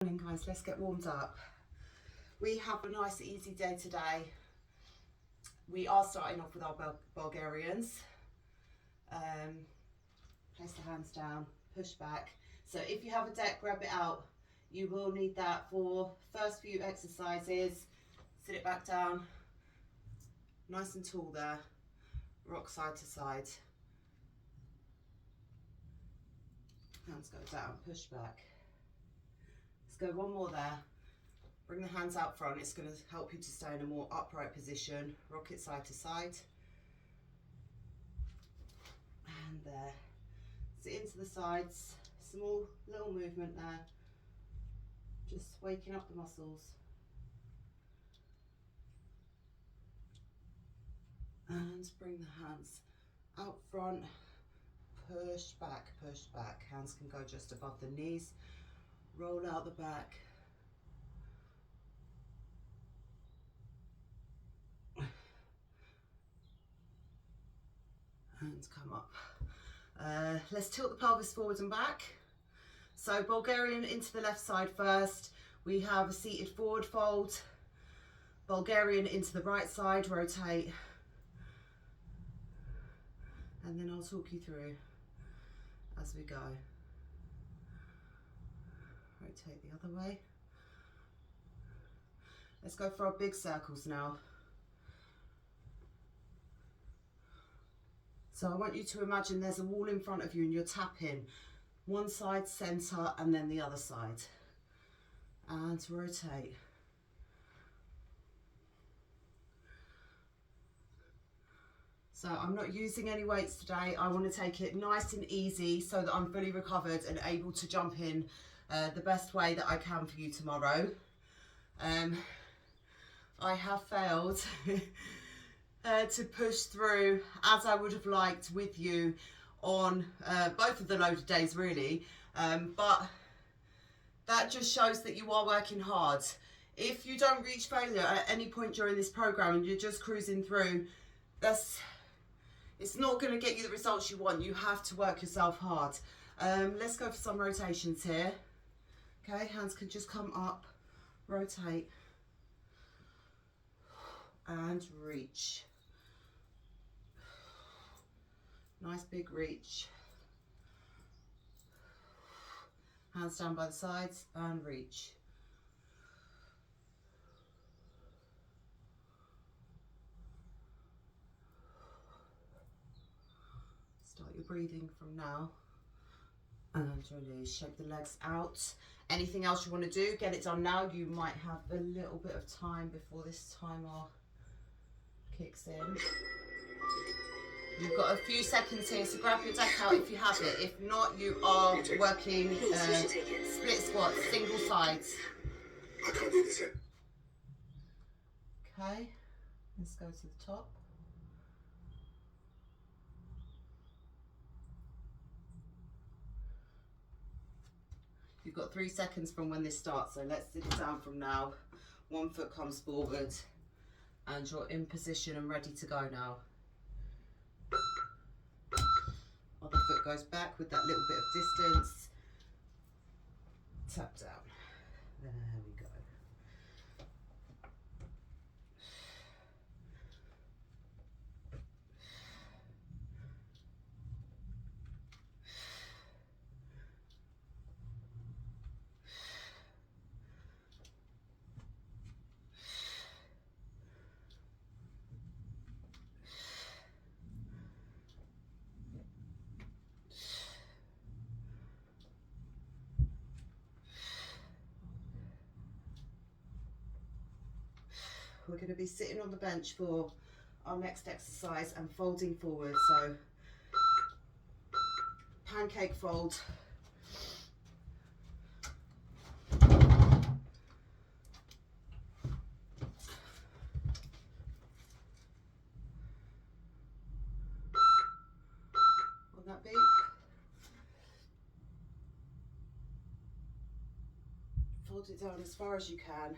Morning guys, let's get warmed up. We have a nice easy day today. We are starting off with our Bulgarians. Place the hands down, push back. So if you have a deck, grab it out. You will need that for first few exercises. Sit it back down, nice and tall there. Rock side to side. Hands go down, push back. Let's go one more there. Bring the hands out front. It's going to help you to stay in a more upright position. Rock it side to side. And there. Sit into the sides. Small little movement there. Just waking up the muscles. And bring the hands out front. Push back, push back. Hands can go just above the knees. Roll out the back. Hands come up. Let's tilt the pelvis forward and back. So Bulgarian into the left side first. We have a seated forward fold. Bulgarian into the right side, rotate. And then I'll talk you through as we go. Rotate the other way. Let's go for our big circles now. So I want you to imagine there's a wall in front of you and you're tapping one side, center, and then the other side. And rotate. So I'm not using any weights today. I want to take it nice and easy so that I'm fully recovered and able to jump in the best way that I can for you tomorrow. I have failed to push through as I would have liked with you on both of the loaded days really, but that just shows that you are working hard. If you don't reach failure at any point during this program and you're just cruising through, it's not going to get you the results you want. You have to work yourself hard. Let's go for some rotations here. Okay, hands can just come up, rotate, and reach. Nice big reach. Hands down by the sides and reach. Start your breathing from now. And release. Shake the legs out. Anything else you want to do, get it done now. You might have a little bit of time before this timer kicks in. You've got a few seconds here, so grab your deck out if you have it. If not, you are working split squats, single sides. I can't do this yet. Okay, let's go to the top. You've got 3 seconds from when this starts, so let's sit it down from now. One foot comes forward and you're in position and ready to go now. Other foot goes back with that little bit of distance. Tap down. There we go. We're going to be sitting on the bench for our next exercise and folding forward. So pancake fold. On that beat. Fold it down as far as you can.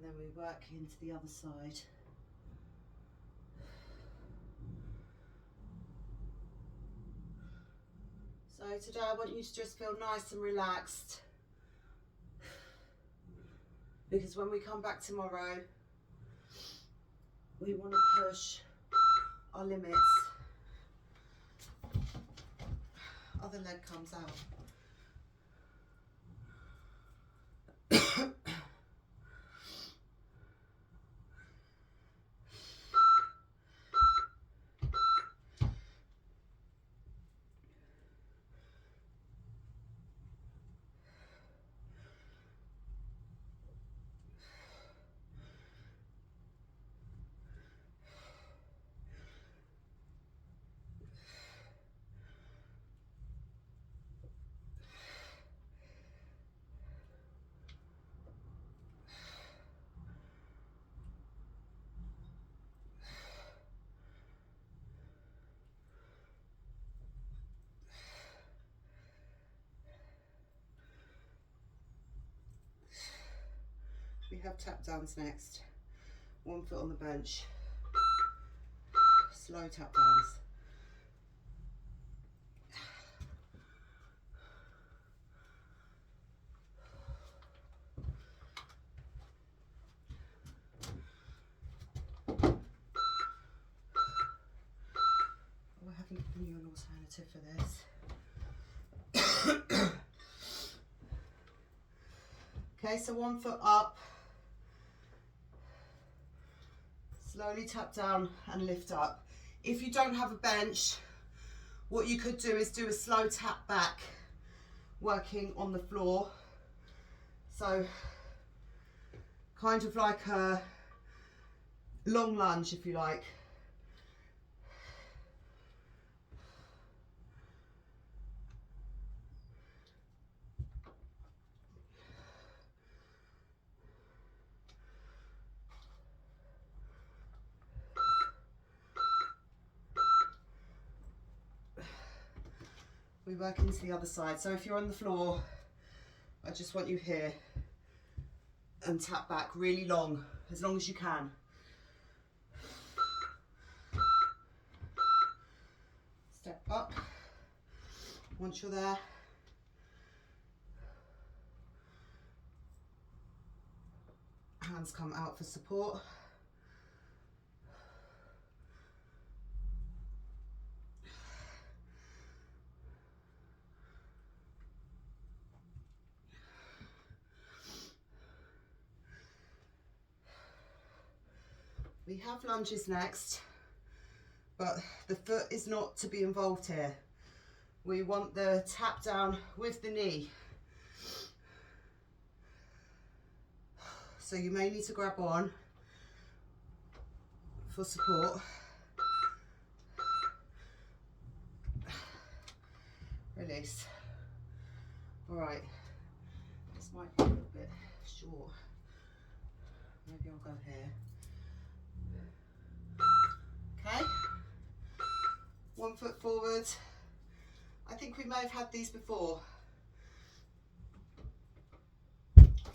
then we work into the other side. So today I want you to just feel nice and relaxed, because when we come back tomorrow, we want to push our limits. Other leg comes out. We have tap downs next. 1 foot on the bench. Slow tap downs. Oh, I haven't given you an alternative for this. Okay, so 1 foot up. Slowly tap down and lift up. If you don't have a bench, what you could do is do a slow tap back, working on the floor. So kind of like a long lunge, if you like. We work into the other side. So if you're on the floor, I just want you here and tap back really long as you can. Step up. Once you're there, hands come out for support. We have lunges next, but the foot is not to be involved here. We want the tap down with the knee. So you may need to grab on for support. Release. All right, this might be a little bit short. Maybe I'll go here. Okay, 1 foot forward. I think we may have had these before.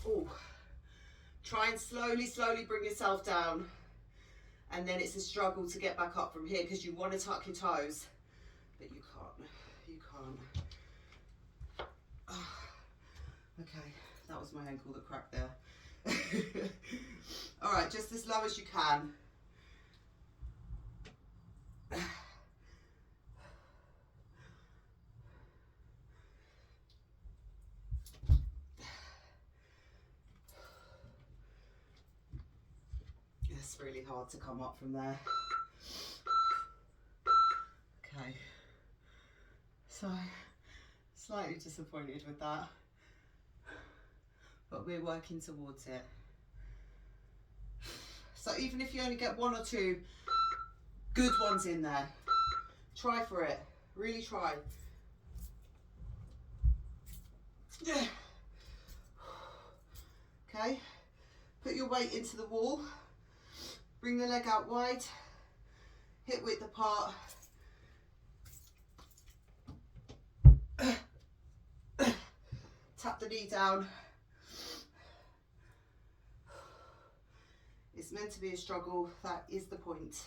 Oh, try and slowly bring yourself down, and then it's a struggle to get back up from here because you want to tuck your toes, but you can't. Oh, okay, that was my ankle that cracked there. All right, just as low as you can. It's really hard to come up from there. Okay, so slightly disappointed with that, but we're working towards it. So even if you only get 1 or 2 good ones in there, try for it, really try. Okay, put your weight into the wall, bring the leg out wide, hip width apart. Tap the knee down. It's meant to be a struggle, that is the point.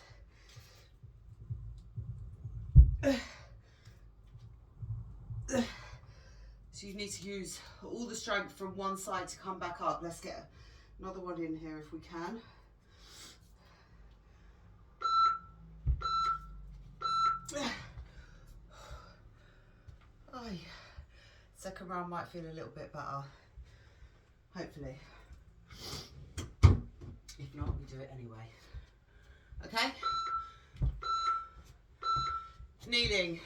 So you need to use all the strength from one side to come back up. Let's get another one in here if we can. Oh, second round might feel a little bit better, hopefully. If not, we do it anyway. Okay? Kneeling.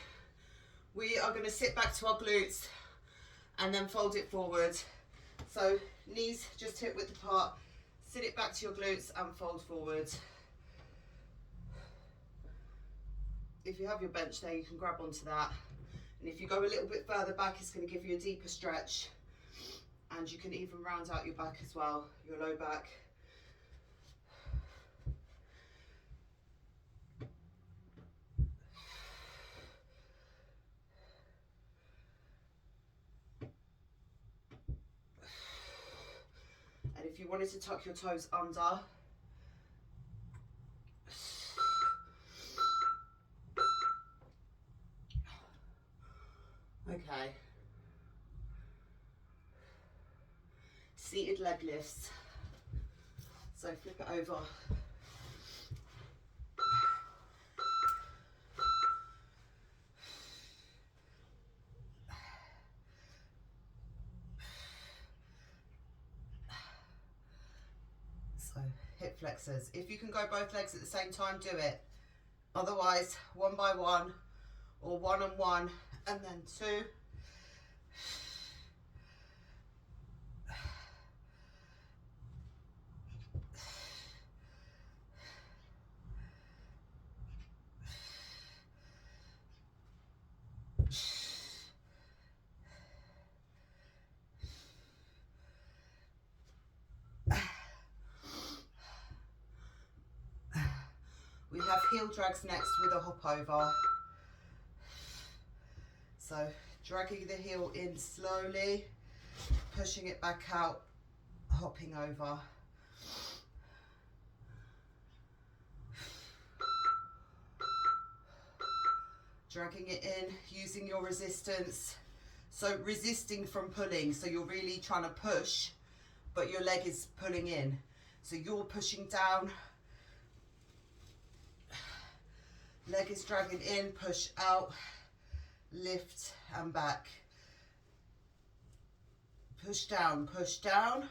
We are going to sit back to our glutes and then fold it forward. So knees just hip width apart, sit it back to your glutes and fold forward. If you have your bench there, you can grab onto that. And if you go a little bit further back, it's going to give you a deeper stretch. And you can even round out your back as well, your low back. And if you wanted to tuck your toes under, okay. Seated leg lifts. So flip it over. So hip flexors. If you can go both legs at the same time, do it. Otherwise, one by one or one on one and then two. We have heel drags next with a hop over. So dragging the heel in slowly, pushing it back out, hopping over. Dragging it in, using your resistance. So resisting from pulling, so you're really trying to push, but your leg is pulling in. So you're pushing down, leg is dragging in, push out, lift and back. Push down, push down.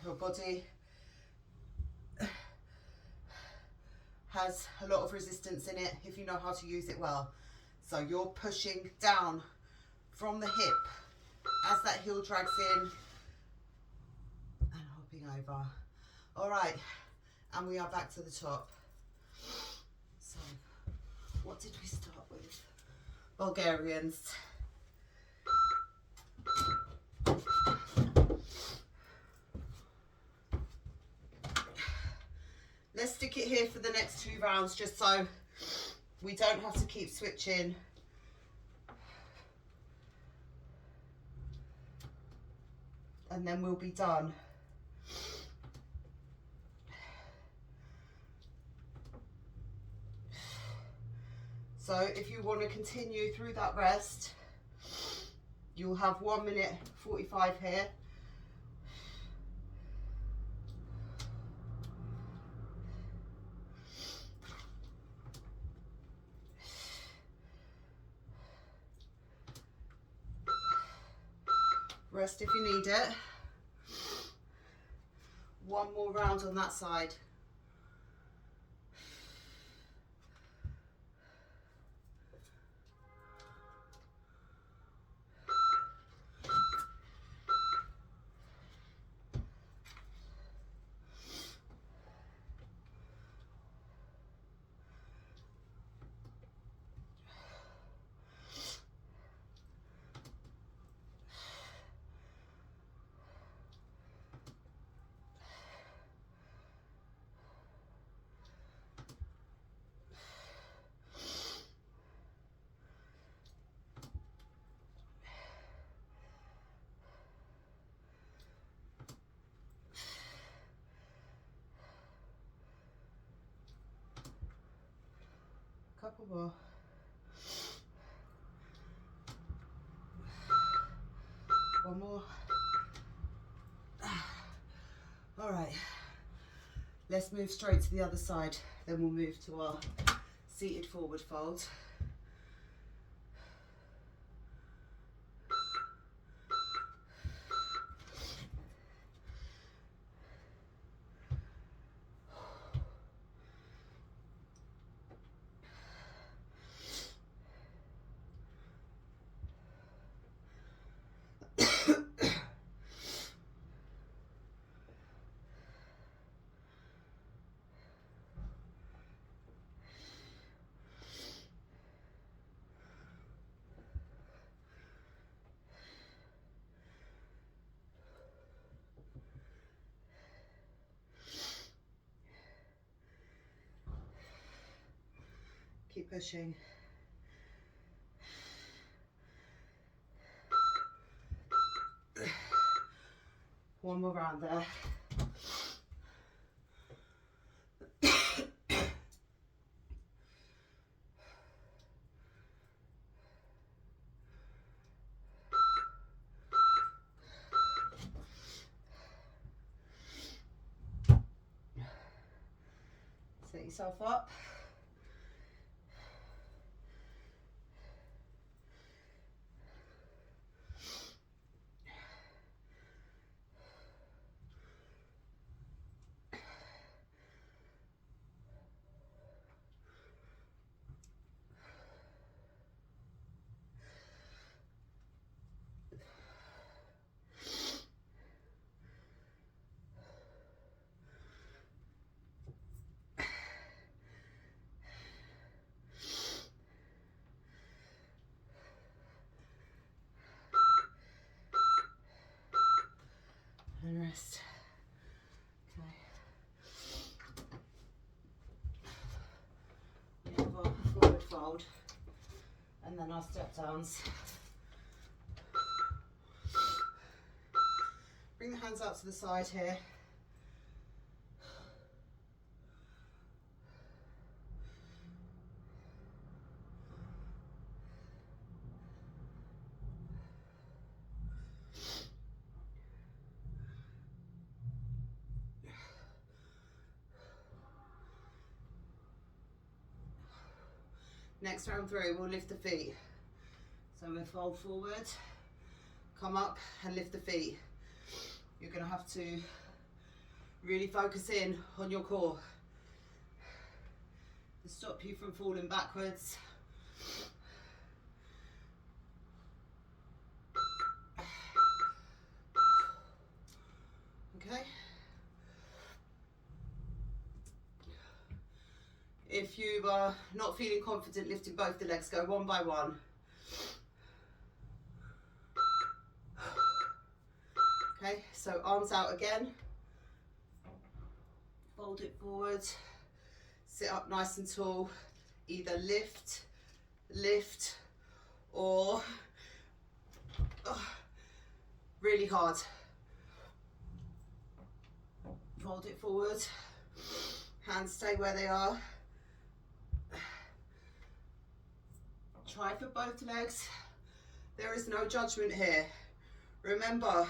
Your body has a lot of resistance in it if you know how to use it well. So you're pushing down from the hip as that heel drags in and hopping over. All right, and we are back to the top. So what did we start with? Bulgarians. Let's stick it here for the next 2 rounds, just so we don't have to keep switching. And then we'll be done. So if you want to continue through that rest, you'll have 1 minute 45 here. Rest if you need it. 1 more round on that side. Couple more. One more. All right, let's move straight to the other side. Then we'll move to our seated forward fold. Keep pushing. One more round there. Set yourself up. And rest. Okay. We have our forward fold and then our step downs. Bring the hands out to the side here. Next round through, we'll lift the feet. So we'll fold forward, come up and lift the feet. You're going to have to really focus in on your core to stop you from falling backwards. Okay. If you are not feeling confident lifting both the legs, go one by one. Okay, so arms out again. Fold it forward. Sit up nice and tall. Either lift, or really hard. Fold it forward. Hands stay where they are. Try for both legs. There is no judgment here. Remember,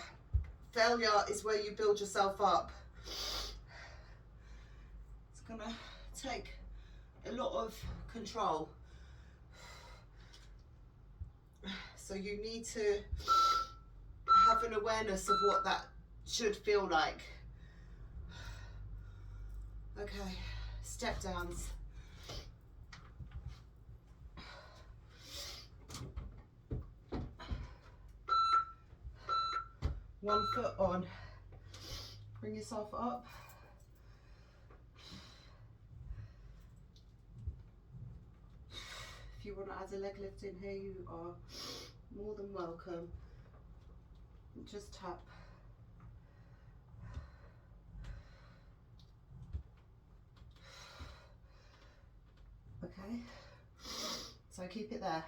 failure is where you build yourself up. It's gonna take a lot of control. So you need to have an awareness of what that should feel like. Okay, step downs. One foot on. Bring yourself up. If you want to add a leg lift in here, you are more than welcome. Just tap. Okay, so keep it there.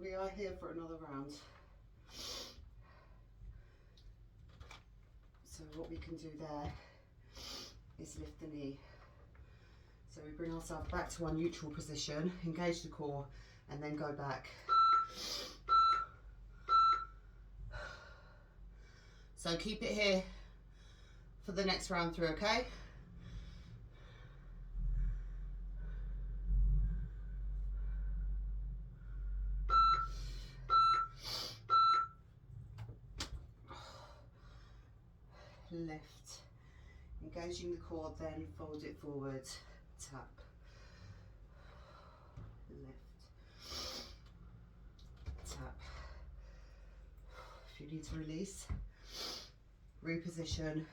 We are here for another round. So what we can do there is lift the knee. So we bring ourselves back to our neutral position, engage the core, and then go back. So keep it here for the next round through, okay? Lift, engaging the core, then fold it forward, tap, lift, tap. If you need to release, reposition,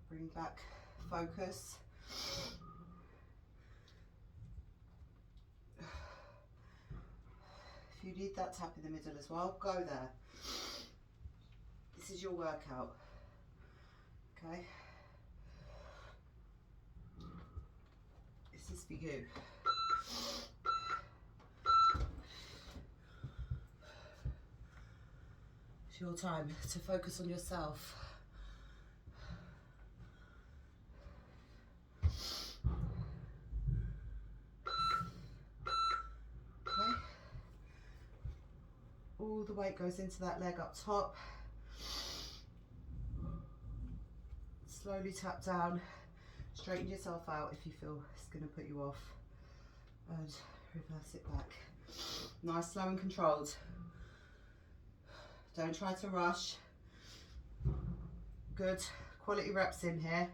bring back focus. If you need that tap in the middle as well, go there. This is your workout, okay? This is for you. It's your time to focus on yourself. Okay. All the weight goes into that leg up top. Slowly tap down, straighten yourself out if you feel it's going to put you off, and reverse it back. Nice, slow and controlled. Don't try to rush. Good quality reps in here.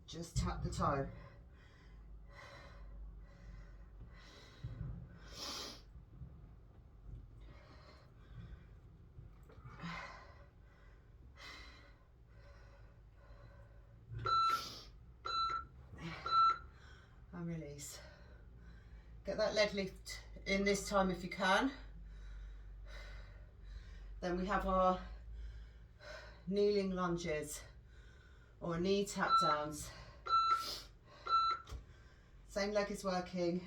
Just tap the toe. And release. Get that leg lift in this time if you can. Then we have our kneeling lunges or knee tap downs. Same leg is working.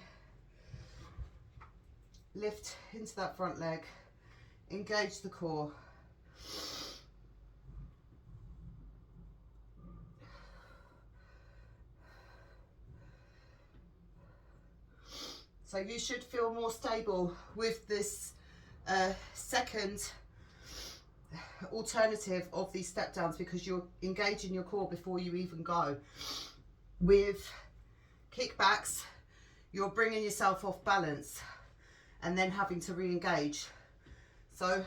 Lift into that front leg, engage the core. So you should feel more stable with this second alternative of these step downs, because you're engaging your core before you even go. With kickbacks, you're bringing yourself off balance and then having to re-engage. So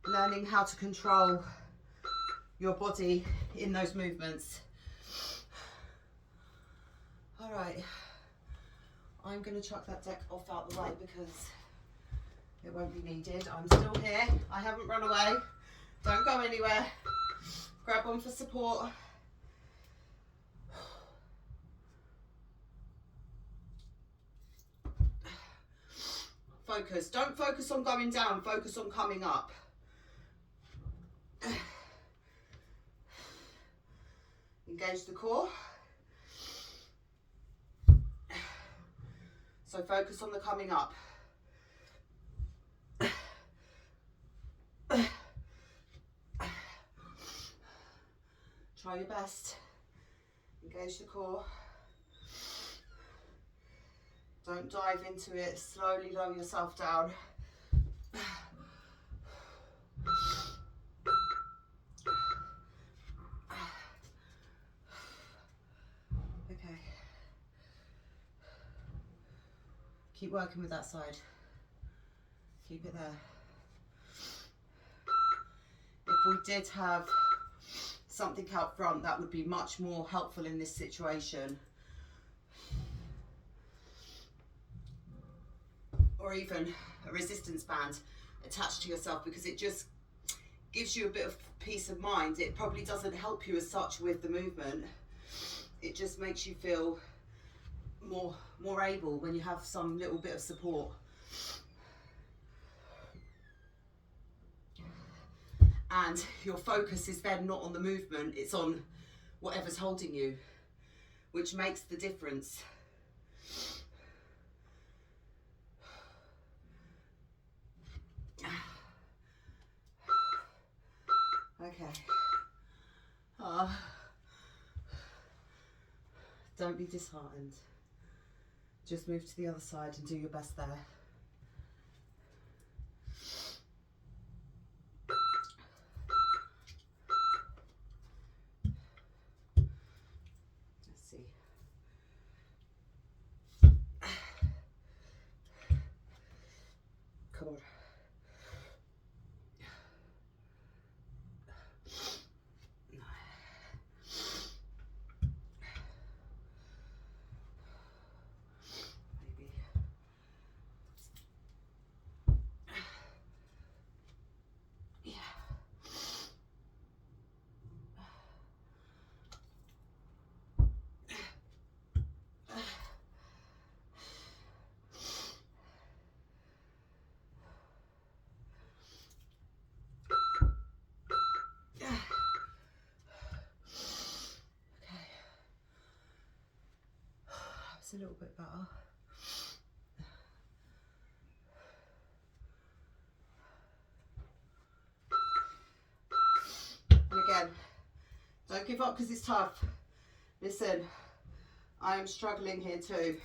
learning how to control your body in those movements. All right, I'm going to chuck that deck off out the way because it won't be needed. I'm still here. I haven't run away. Don't go anywhere. Grab on for support. Focus. Don't focus on going down. Focus on coming up. Engage the core. So focus on the coming up. Try your best. Engage the core. Don't dive into it. Slowly lower yourself down. Okay. Keep working with that side. Keep it there. If we did have something out front, that would be much more helpful in this situation. Or even a resistance band attached to yourself, because it just gives you a bit of peace of mind. It probably doesn't help you as such with the movement. It just makes you feel more able when you have some little bit of support. And your focus is then not on the movement, it's on whatever's holding you, which makes the difference. Okay. Don't be disheartened. Just move to the other side and do your best there. Let's see. Come on. A little bit better. And again, don't give up because it's tough. Listen, I am struggling here too.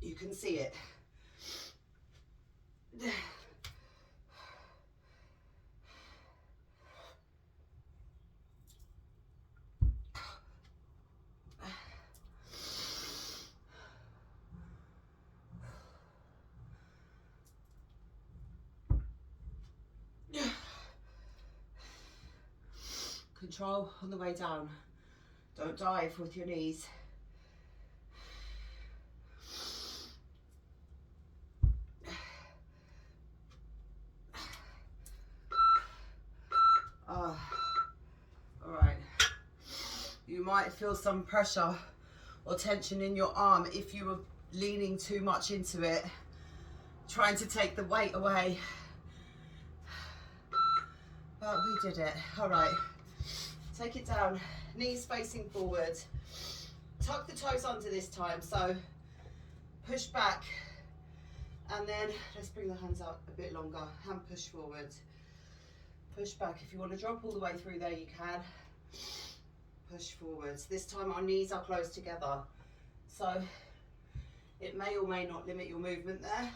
You can see it. Control on the way down. Don't dive with your knees. All right. You might feel some pressure or tension in your arm if you were leaning too much into it, trying to take the weight away. But we did it. All right. Take it down, knees facing forward. Tuck the toes under this time, so push back. And then let's bring the hands out a bit longer. Hand push forward. Push back. If you want to drop all the way through there, you can. Push forwards. This time our knees are close together. So it may or may not limit your movement there.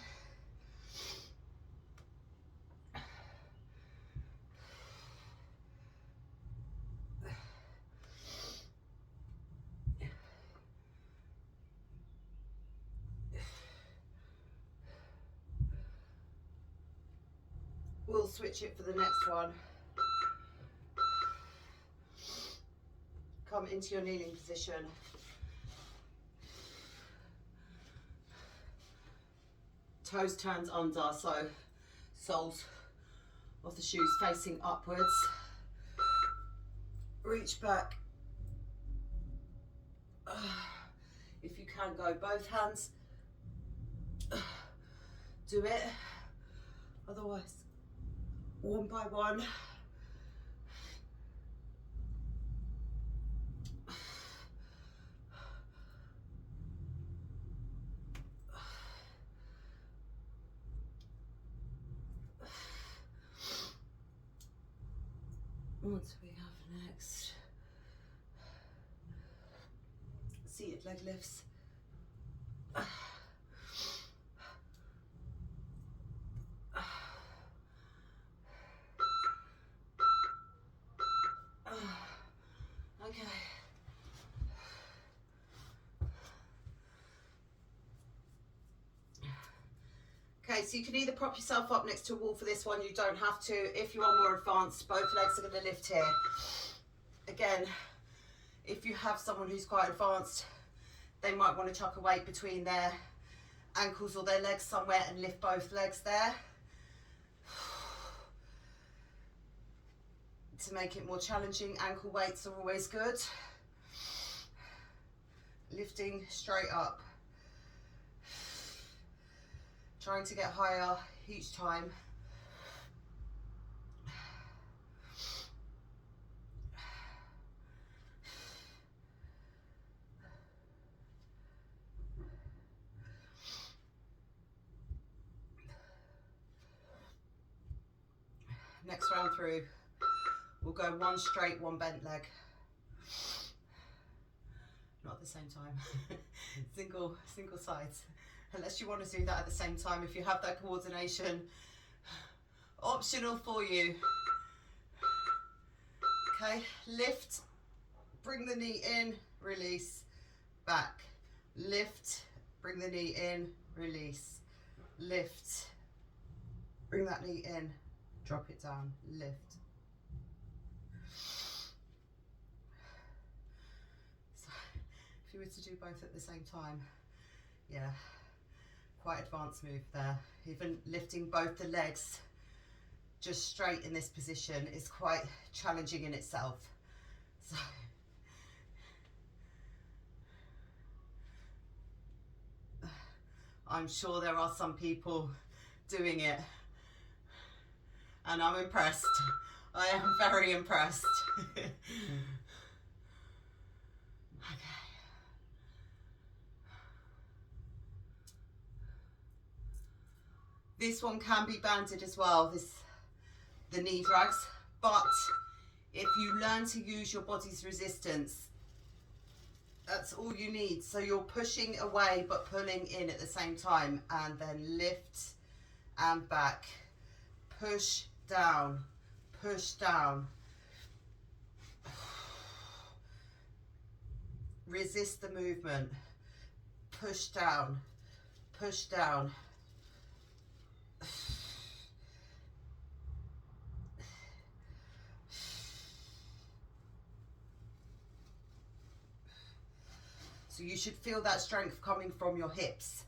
We'll switch it for the next one. Come into your kneeling position. Toes turned under, so soles of the shoes facing upwards. Reach back. If you can, go both hands. Do it. Otherwise, one by one. Once we have next, seated leg lifts. Okay. Okay, so you can either prop yourself up next to a wall for this one, you don't have to. If you are more advanced, both legs are going to lift here. Again, if you have someone who's quite advanced, they might want to chuck a weight between their ankles or their legs somewhere and lift both legs there. To make it more challenging, ankle weights are always good. Lifting straight up. Trying to get higher each time. Next round through. We'll go one straight, one bent leg. Not at the same time. single sides. Unless you want to do that at the same time, if you have that coordination, optional for you. Okay, lift, bring the knee in, release, back. Lift, bring the knee in, release, lift, bring that knee in, drop it down, lift. So if you were to do both at the same time, yeah, quite advanced move there. Even lifting both the legs just straight in this position is quite challenging in itself. So I'm sure there are some people doing it, and I'm impressed. I am very impressed. Okay. This one can be banded as well, the knee drags, but if you learn to use your body's resistance, that's all you need. So you're pushing away but pulling in at the same time, and then lift and back, push down, resist the movement, push down, so you should feel that strength coming from your hips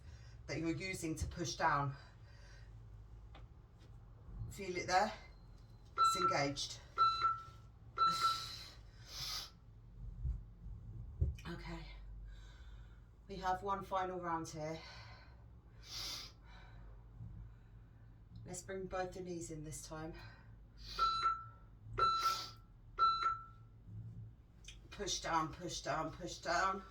that you're using to push down. Feel it there? It's engaged. Okay. We have one final round here. Let's bring both the knees in this time. Push down, push down, push down.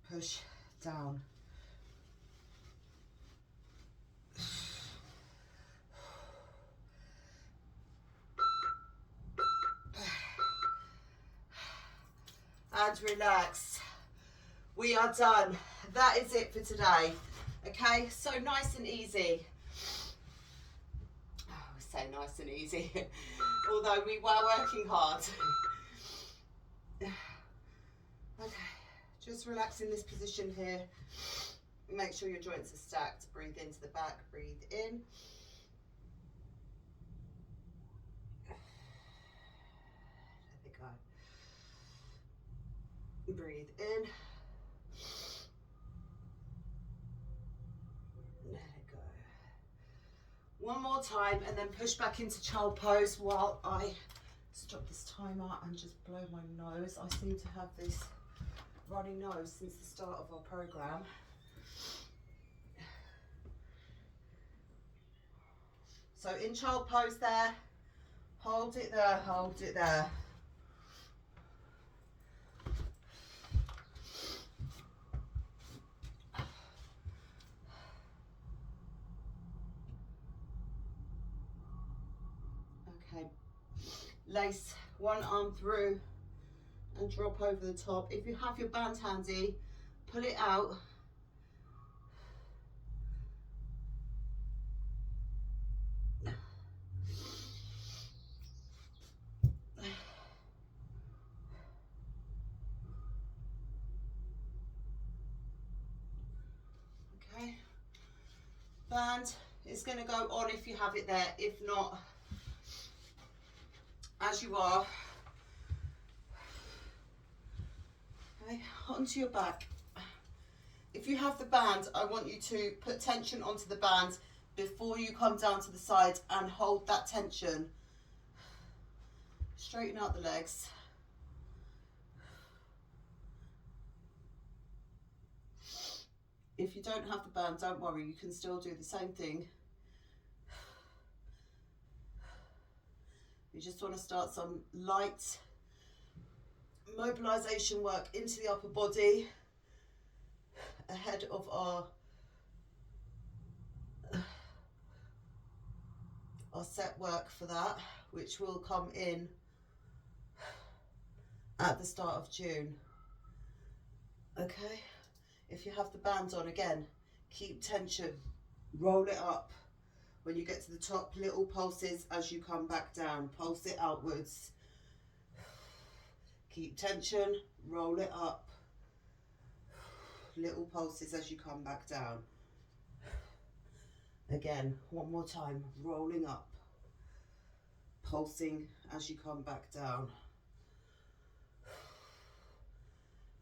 Push down. And relax. We are done. That is it for today. Okay, so nice and easy. Oh, so nice and easy. Although we were working hard. Okay. Just relax in this position here. Make sure your joints are stacked. Breathe into the back, breathe in. Let it go. Breathe in. Let it go. One more time, and then push back into child pose while I stop this timer and just blow my nose. I seem to have this runny nose since the start of our program. So in child pose there, hold it there, hold it there. Okay, lace one arm through and drop over the top. If you have your band handy, pull it out. Okay, band is going to go on if you have it there. If not, as you are. Okay, onto your back. If you have the band, I want you to put tension onto the band before you come down to the side and hold that tension. Straighten out the legs. If you don't have the band, don't worry, you can still do the same thing. You just want to start some light mobilization work into the upper body ahead of our set work for that, which will come in at the start of June. Okay, if you have the band on, again, keep tension, roll it up. When you get to the top, little pulses as you come back down, pulse it outwards. Keep tension, roll it up. Little pulses as you come back down. Again, one more time, rolling up, pulsing as you come back down.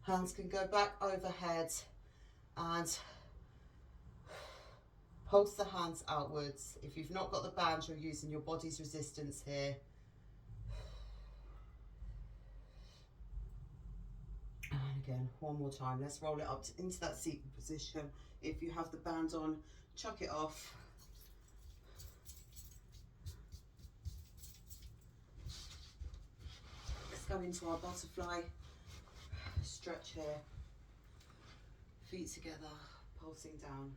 Hands can go back overhead and pulse the hands outwards. If you've not got the band, you're using your body's resistance here. And again, one more time. Let's roll it up into that seated position. If you have the band on, chuck it off. Let's go into our butterfly. Stretch here. Feet together, pulsing down.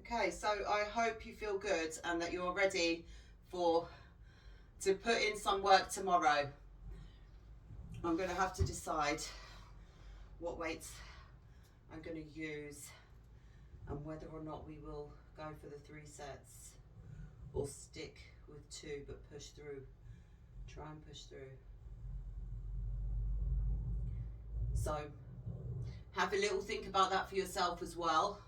Okay, so I hope you feel good and that you're ready to put in some work tomorrow. I'm going to have to decide what weights I'm going to use and whether or not we will go for the 3 sets or stick with 2 but push through. Try and push through. So have a little think about that for yourself as well.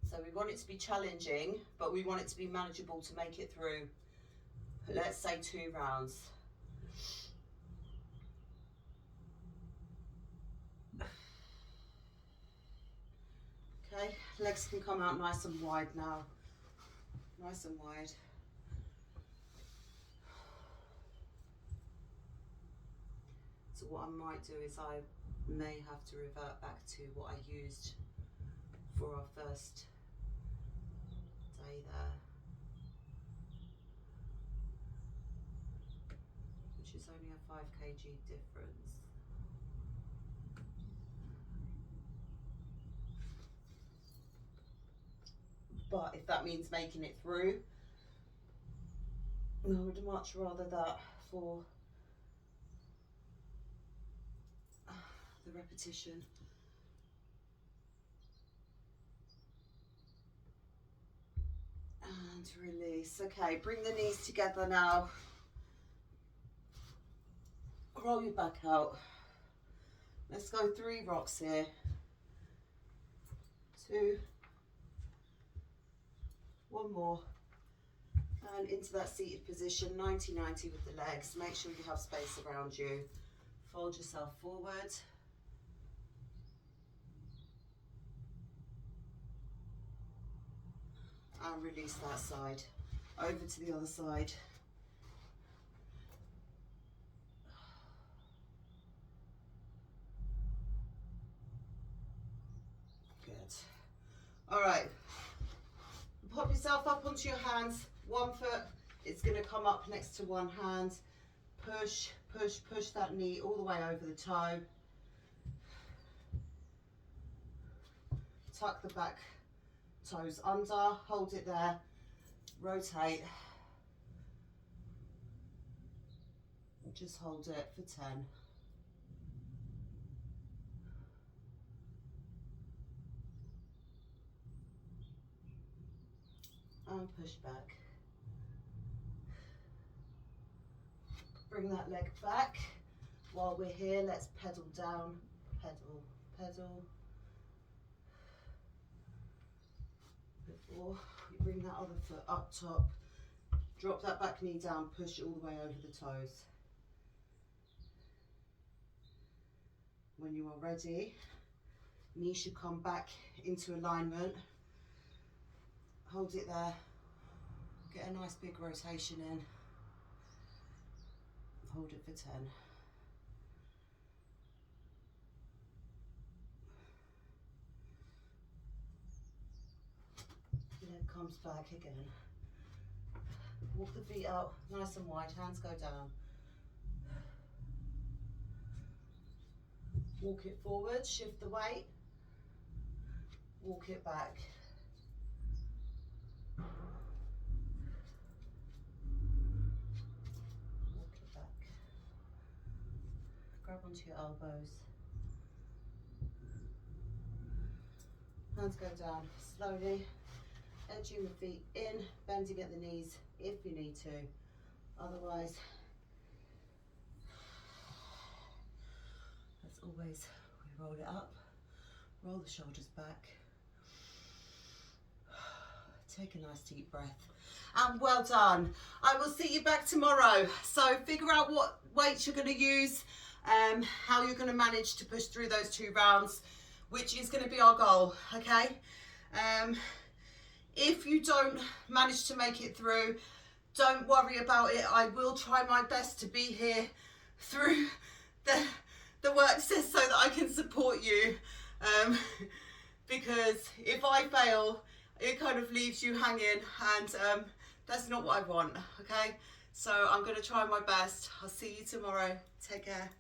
So we want it to be challenging, but we want it to be manageable to make it through, let's say, 2 rounds. Okay, legs can come out nice and wide now. Nice and wide. So what I might do is I may have to revert back to what I used for our first day there, which is only a 5 kg difference. But if that means making it through, I would much rather that for the repetition. And release. Okay, bring the knees together now. Roll your back out. Let's go 3 rocks here. 2. 1 more. And into that seated position, 90-90 with the legs. Make sure you have space around you. Fold yourself forward. And release that side. Over to the other side. Good. All right. Pop yourself up onto your hands. 1 foot is going to come up next to 1 hand. Push, push, push that knee all the way over the toe. Tuck the back toes under, hold it there, rotate. Just hold it for 10. And push back. Bring that leg back. While we're here, let's pedal down, pedal, pedal. Before you bring that other foot up top, drop that back knee down, push it all the way over the toes. When you are ready, knees should come back into alignment. Hold it there. Get a nice big rotation in. Hold it for 10. Leg comes back again. Walk the feet out nice and wide, hands go down. Walk it forward, shift the weight. Walk it back. Walk it back. Grab onto your elbows. Hands go down slowly. Edging the feet in, bending at the knees if you need to. Otherwise, as always, we roll it up, roll the shoulders back. Take a nice deep breath. And well done. I will see you back tomorrow. So figure out what weights you're going to use, how you're going to manage to push through those 2 rounds, which is going to be our goal, okay? If you don't manage to make it through, don't worry about it. I will try my best to be here through the work so that I can support you. Because if I fail, it kind of leaves you hanging, and that's not what I want, okay? So I'm going to try my best. I'll see you tomorrow. Take care.